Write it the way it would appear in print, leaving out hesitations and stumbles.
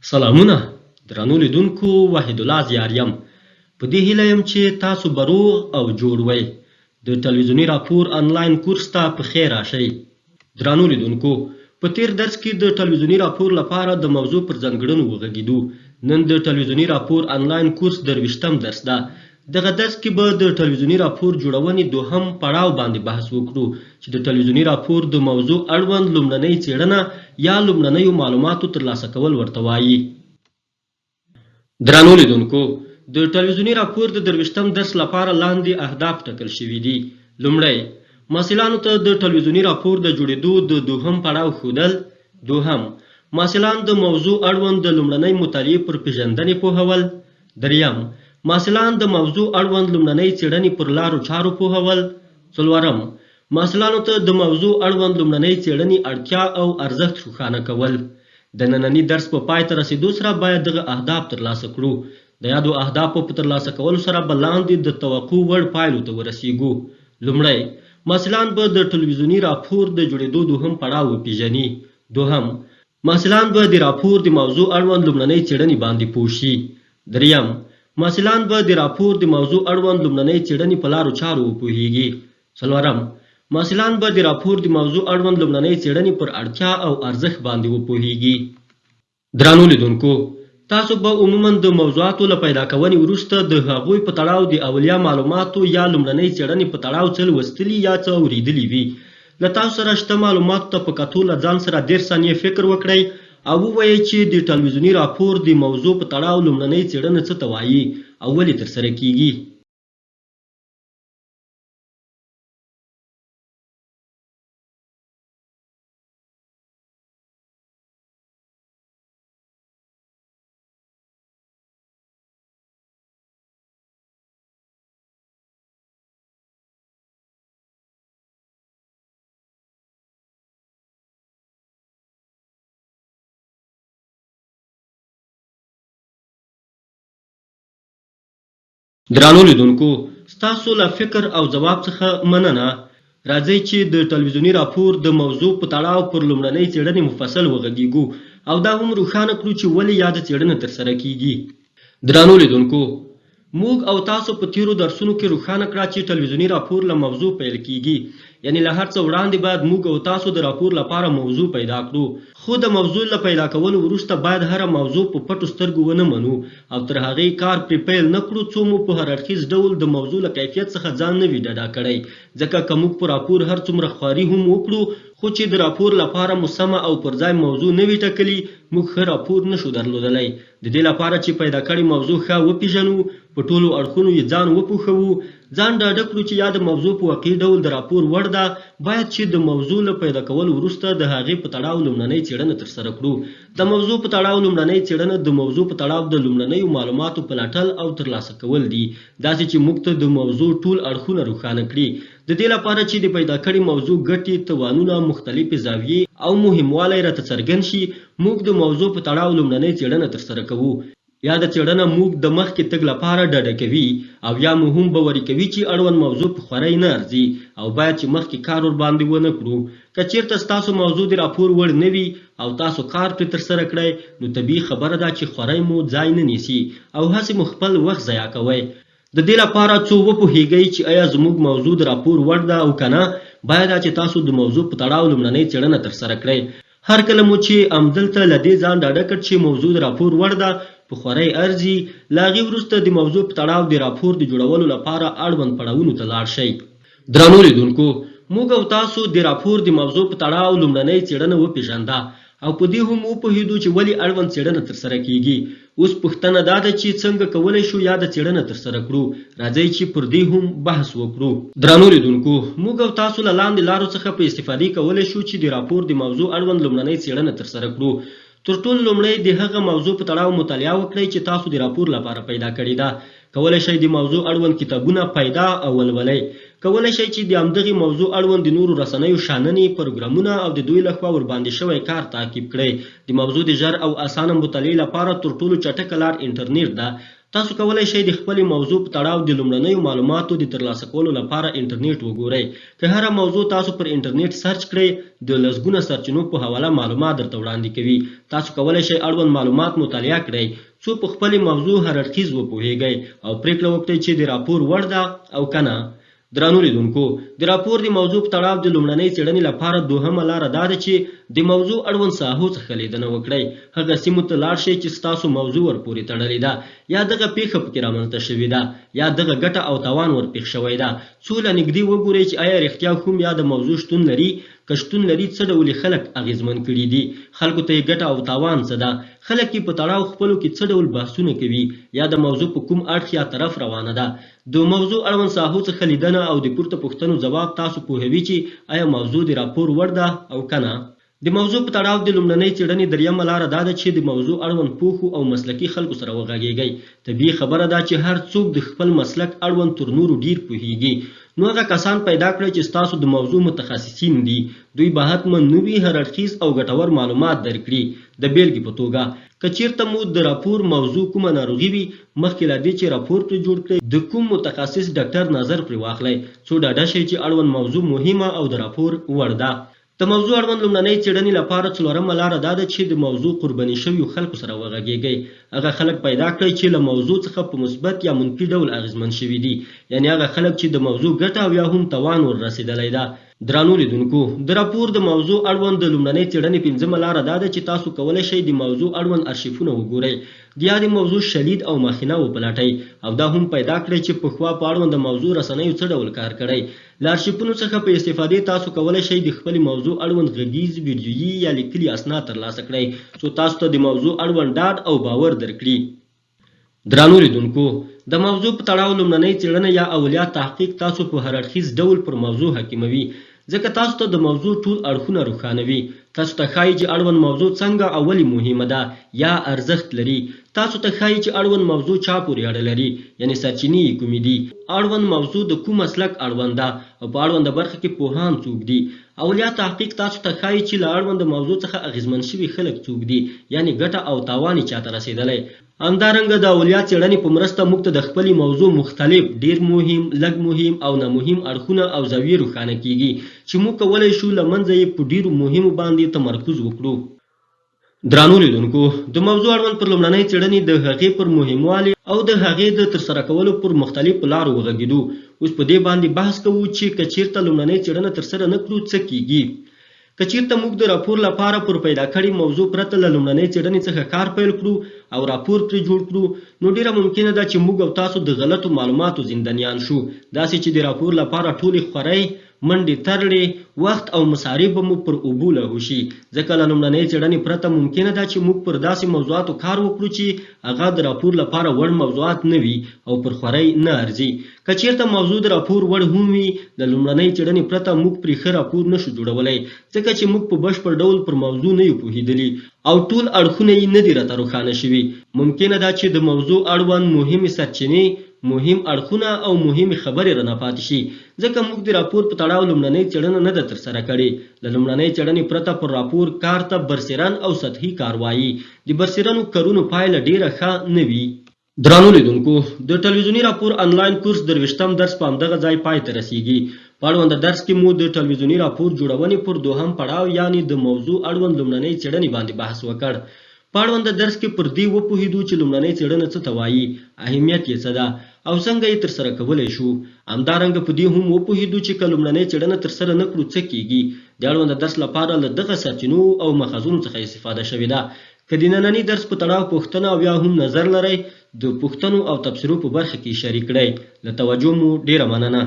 سلامونه درنو لیدونکو، وحید الله زیار یم. په دې هیله یم چې تاسو به روغ او جوړ وئ. د ټلویزیوني راپور آنلاین کورس ته په خیر راشئ. درنو لیدونکو، په تیر درس کې د ټلویزیوني راپور لپاره د موضوع پر ځانګړنو وغږیدو. نن د ټلویزیوني راپور آنلاین کورس 23م درس ده. دغه درس کې به د ټلویزیوني راپور جوړونې دوهم پړاو باندې بحث وکړو چې د ټلویزیوني راپور د موضوع اړوند لومړنۍ څېړنه یا لومړنیو معلوماتو ترلاسه کول ورته وایي. درنو لیدونکو، د ټلویزیوني راپور د 23م درس لپاره لاندې اهداف ټاکل شوي دي. لومړی، محصلانو ته د ټلویزیوني راپور د جوړېدو د دوهم پړاو ښودل. دوهم، محصلان د موضوع اړوند د لومړنۍ مطالعې پر پېژندنې پوهول. دریم، محصلان د موضوع اړوند لومړنۍ څېړنې پر لارو چارو پوهول. څلورم، محصلانو ته د موضوع اړوند لومړنۍ څېړنې اړتیا او ارزښت روښانه کول. د ننني درس په پای ته رسېدو سره باید دغه اهداف ترلاسه کړو. د یادو اهدافو په ترلاسه کولو سره به لاندې د توقع وړ پایلو ته ورسیږو. لومړی، محصلان به د ټلویزیوني راپور د جوړېدو دوهم پړاو وپېژني. دوهم، محصلان به د راپور د موضوع اړوند لومړنۍ څېړنې باندې پوه شي. دریم، محصلان به د راپور د موضوع اړوند لومړنۍ څېړنې په لارو چارو وپوهیږي. څلورم، محصلان به د راپور د موضوع اړوند لومړنۍ څېړنې پر اړتیا او ارزښت باندې وپوهیږي. درنو لیدونکو، تاسو به عموماً د موضوعاتو له پیدا کونې وروسته د هغوی په تړاو د اولیه معلوماتو یا لومړنۍ څېړنې په تړاو څه لوستلي یا څه اورېدلي وي. له تاسو سره شته معلوماتو ته په کتو له ځان سره 10 ثانیې فکر وکړئ او ووایئ چې د ټلویزیوني راپور د موضوع په تړاو لومړنۍ څېړنه څه ته وایي او ولې ترسره کیږي. درنو لیدونکو، ستاسو له فکر او ځواب څخه مننه. راځئ چې د ټلویزیوني راپور د موضوع په تړاو پر لومړنۍ څېړنې مفصل وغږیږو او دا هم روښانه کړو چې ولې یاده څېړنه ترسره کیږي. درنو لیدونکو، موږ او تاسو په تیرو درسونو کې روښانه کړه چې ټلویزیوني راپور له موضوع پیل کیږي. یعنی له هر څه وړاندې باید موږ او تاسو د راپور لپاره موضوع پیدا کړو. خو د موضوع له پیدا کولو وروسته باید هره موضوع په پټو سترګو ونه منو او تر هغې کار پرې پیل نه کړو څو مو په هر اړخیز ډول د موضوع له کیفیت څخه ځان نه وي ډډه کړی. ځکه که موږ په راپور هر څومره خواري هم وکړو خو چې د راپور لپاره مو سمه او پر ځای موضوع نه وي ټاکلي، موږ ښه راپور نشو درلودلی. د دې لپاره چې پیدا کړې موضوع ښه وپېژنو، په ټولو اړخونو یې ځان وپوښوو، ځان ډاډه کړو چې یا د موضوع په واقعي ډول د راپور وړ ده، باید چې د موضوع له پیدا کولو وروسته د هغې په تړاو لومړنۍ څېړنه ترسره کړو. د موضوع په تړاو لومړنۍ څېړنه د موضوع په تړاو د لومړنیو معلوماتو پلټل او ترلاسه کول دي، داسې چې موږ ته د موضوع ټول اړخونه روښانه کړي. د دې لپاره چې د پیدا کړې موضوع ګټې، توانونه، مختلفې زاویې او مهموالی راته څرګند شي، موږ د موضوع په تړاو لومړنۍ څېړنه ترسره کوو. یا د څېړنه موږ د مخکې تګ لپاره ډډه کوي او یا مو هم باوري کوي چې اړوند موضوع په خوارۍ نه ارځي او باید چې مخکې کار ورباندې ونه کړو. که چېرته ستاسو موضوع د راپور وړ نه وي او تاسو کار پرې ترسره کړئ، نو طبیعي خبره ده چې خوارۍ مو ځای نه نیسي او هسې مو خپل وخت ضایع کوئ. د دې لپاره څو وپوهیږئ چې آیا زموږ موضوع د راپور وړ ده او که نه، باید چې تاسو د موضوع په تړاو لومړنۍ څېړنه ترسره کړئ. هر کله مو چې همدلته له دې ځان ډاډه کړ چې موضوع د راپور وړ ده، په خوارۍ ارځي، له هغې وروسته د موضوع په تړاو د راپور د جوړولو لپاره اړوند پړاوونو ته لاړ شئ. درنو لیدونکو، موږ او تاسو د راپور د موضوع په تړاو لومړنۍ څېړنه وپېژنده او په دې هم وپوهېدو چې ولې اړوند څېړنه ترسره کیږي. اوس پوښتنه دا ده چې څنګه کولی شو یاده څېړنه ترسره کړو. راځئ چې پر دې هم بحث وکړو. درنو لیدونکو، موږ او تاسو له لاندې لارو څخه په استفادې کولی شو چې د راپور د موضوع اړوند لومړنۍ څېړنه ترسره کړو. تر ټولو لومړی د هغه موضوع په تړاو مطالعه وکړئ چې تاسو د راپور لپاره پیدا کړې ده. کولی شئ د موضوع اړوند کتابونه پیدا او ولولئ. کولی شئ چې د همدغې موضوع اړوند د نورو رسنیو شاننې، پروګرامونه او د دوی لخوا ورباندې شوی کار تعقیب کړئ. د موضوع د ژر او اسانه مطالعې لپاره تر ټولو چټکه لار انټرنیټ ده. تاسو کولی شئ د خپلې موضوع په تړاو د لومړنیو معلوماتو د ترلاسه کولو لپاره انټرنیټ وګورئ. که هره موضوع تاسو پر انټرنیټ سرچ کړئ، د لسګونه سرچینو په حواله معلومات درته وړاندې کوي. تاسو کولی شئ اړوند معلومات مطالعه کړئ څو په خپلې موضوع هر اړخیز وپوهیږئ او پریکړه وکړئ چې د راپور وړ ده او که نه. درنو لیدونکو، د راپور د موضوع په تړاو د لومړنۍ څېړنې لپاره دوهمه لاره دا ده چې د موضوع اړوند ساحو څخه لیدنه وکړئ. هغه سیمو ته لاړ شئ چې ستاسو موضوع ورپورې تړلې ده، یا دغه پیښه پکې رامنځته شوې ده، یا دغه ګټه او تاوان ورپېښ شوی ده. څو له نږدې وګورئ چې آیا رښتیا هم یا د موضوع شتون لري. که شتون لري، څه ډول خلک اغېزمن کړي دي، خلکو ته یې ګټه او تاوان څه ده، خلک یې په تړاو خپلو کې څه ډول بحثونه کوي، یا د موضوع په کوم اړخ یا طرف روانه ده. د موضوع اړوند ساحو څخه لیدنه او د پورته پوښتنو ځواب تاسو پوهوي چې آیا موضوع د راپور وړ ده او که نه. د موضوع په تړاو د لومړنۍ څېړنې دریمه لاره دا ده چې د موضوع اړوند پوهو او مسلکي خلکو سره وغږیږئ. طبیعي خبره ده چې هر څوک د خپل مسلک اړوند تر نورو ډیر پوهیږي. نو هغه کسان پیدا کړئ چې ستاسو د موضوع متخصصین دي. دوی به حتما نوي هر اړخیز او ګټور معلومات درکړي. د بیلګې په توګه، که چیرته مو د راپور موضوع کومه ناروغي وي، مخکې له دې چې راپور پرې جوړ کړئ د کوم متخصص ډاکټر نظر پرې واخلئ څو ډاډه شئ چې اړوند موضوع مهمه او د راپور وړ ده. د موضوع اړوند لومړنۍ څېړنې لپاره څلورمه لاره دا ده چې د موضوع قرباني شویو خلکو سره وغږیږئ. هغه خلک پیدا کړئ چې له موضوع څخه په مثبت یا منفي ډول اغېزمن شوي دي، یعنی هغه خلک چې د موضوع ګټه او یا هم تاوان ور رسېدلی ده. درنو لیدونکو، د راپور د موضوع اړوند د لومړنۍ څېړنې پنځمه لاره دا ده چې تاسو کولی شئ د موضوع اړوند ارشیفونه وګورئ، د یادې موضوع شالید او مخینه وپلټئ او دا هم پیدا کړئ چې پخوا په اړوند د موضوع رسنیو څه ډول کار کړی. له ارشیفونو څخه په استفادې تاسو کولی شئ د خپلې موضوع اړوند غږیز، ویډیویي یا لیکلي اسناد ترلاسه کړئ څو تاسو ته د موضوع اړوند ډاډ او باور درکړي. درنو لیدونکو، د موضوع په تړاو لومړنۍ څېړنه یا اولیا تحقیق تاسو په هر اړخیز ډول پر موضوع حاکموي، ځکه تاسو ته د موضوع ټول اړخونه روښانوي. تاسو ته ښایي چې اړوند موضوع څنګه او ولې مهمه ده یا ارزښت لري. تاسو ته ښایي چې اړوند موضوع چا پورې اړه لري، یعنی سرچینې یې کومې دي، اړوند موضوع د کوم مسلک اړوند ده او په اړونده برخه کې پوهان څوک دي. اولیا تحقیق تاسو ته ښایي چې له اړوند موضوع څخه اغېزمن شوي خلک څوک دي، یعنی ګټه او تاوان یې چاته رسېدلی. همدارنګه د اولیا څېړنې په مرسته موږ ته د خپلې موضوع مختلف، ډېر مهم، لږ مهم او نامهم اړخونه او زاویې روښانه کیږي چې موږ کولی شو له منځه یې په ډېرو مهمو باندې تمرکز وکړو. درنو لیدونکو، د موضوع اړوند پر لومړنۍ څېړنې د هغې پر مهموالي او د هغې د ترسره کولو پر مختلفو لارو وغږېدو. اوس په دې باندې بحث کوو چې که چیرته لومړنۍ څېړنه ترسره نه کړو څه کیږي. که چیرته موږ د راپور لپاره پر پیدا کړې موضوع پرته له لومړنۍ څېړنې څخه کار پیل کړو او راپور پرې جوړ کړو، نو ډیره ممکنه ده چې موږ او تاسو د غلطو معلوماتو زندانیان شو، داسې چې د راپور لپاره ټولې خورۍ، منډې ترړې، وخت او مصارف به مو پر اوبو لاهو شي. ځکه له لومړنۍ څېړنې پرته ممکنه ده چې موږ پر داسې موضوعاتو کار وکړو چې هغه د راپور لپاره وړ موضوعات نه وي او پر خورۍ نه ارزي. که چیرته موضوع د راپور وړ هم وي، د لومړنۍ څېړنې پرته موږ پرې ښه راپور نشو جوړولی، ځکه چې موږ په بشپړ ډول پر موضوع نه یو پوهېدلي او ټول اړخونه یې نه دي راته روښانه شوي. ممکنه ده چې د موضوع اړوند مهمې سرچینې، مهم اړخونه او مهمې خبرې رانه پاتې شي، ځکه موږ د راپور په تړاو لومړنۍ څېړنه نه ده ترسره کړې. له لومړنۍ څېړنې پرته پر راپور کار ته برسېرن او سطحي کار وایي. د برسېرنو کارونو پایله ډېره ښه نه وي. درنو لیدونکو، د ټلویزیوني راپور آنلاین کورس 23م درس په همدغه ځای پای ته رسیږي. په اړوند درس کې مو د ټلویزیوني راپور جوړونې پر دوهم پړاو یعنی د موضوع اړوند لومړنۍ څېړنې باندې بحث وکړ. په اړوند درس کې پر دې وپوهېدو چې لومړنۍ څېړنه څه ته وایي، اهمیت یې څه ده او څنګه یې ترسره کولی شو. همدارنګه په دې هم وپوهېدو چې که لومړنۍ څېړنه ترسره نه کړو څه کیږي. د اړوند درس لپاره له دغه سرچینو او ماخذونو څخه استفاده شوې ده. که د ننني درس په تړاو پوښتنه او یا هم نظر لرئ، د پوښتنو او تبصرو په برخه کې شریک کړئ. له توجه مو ډېره مننه.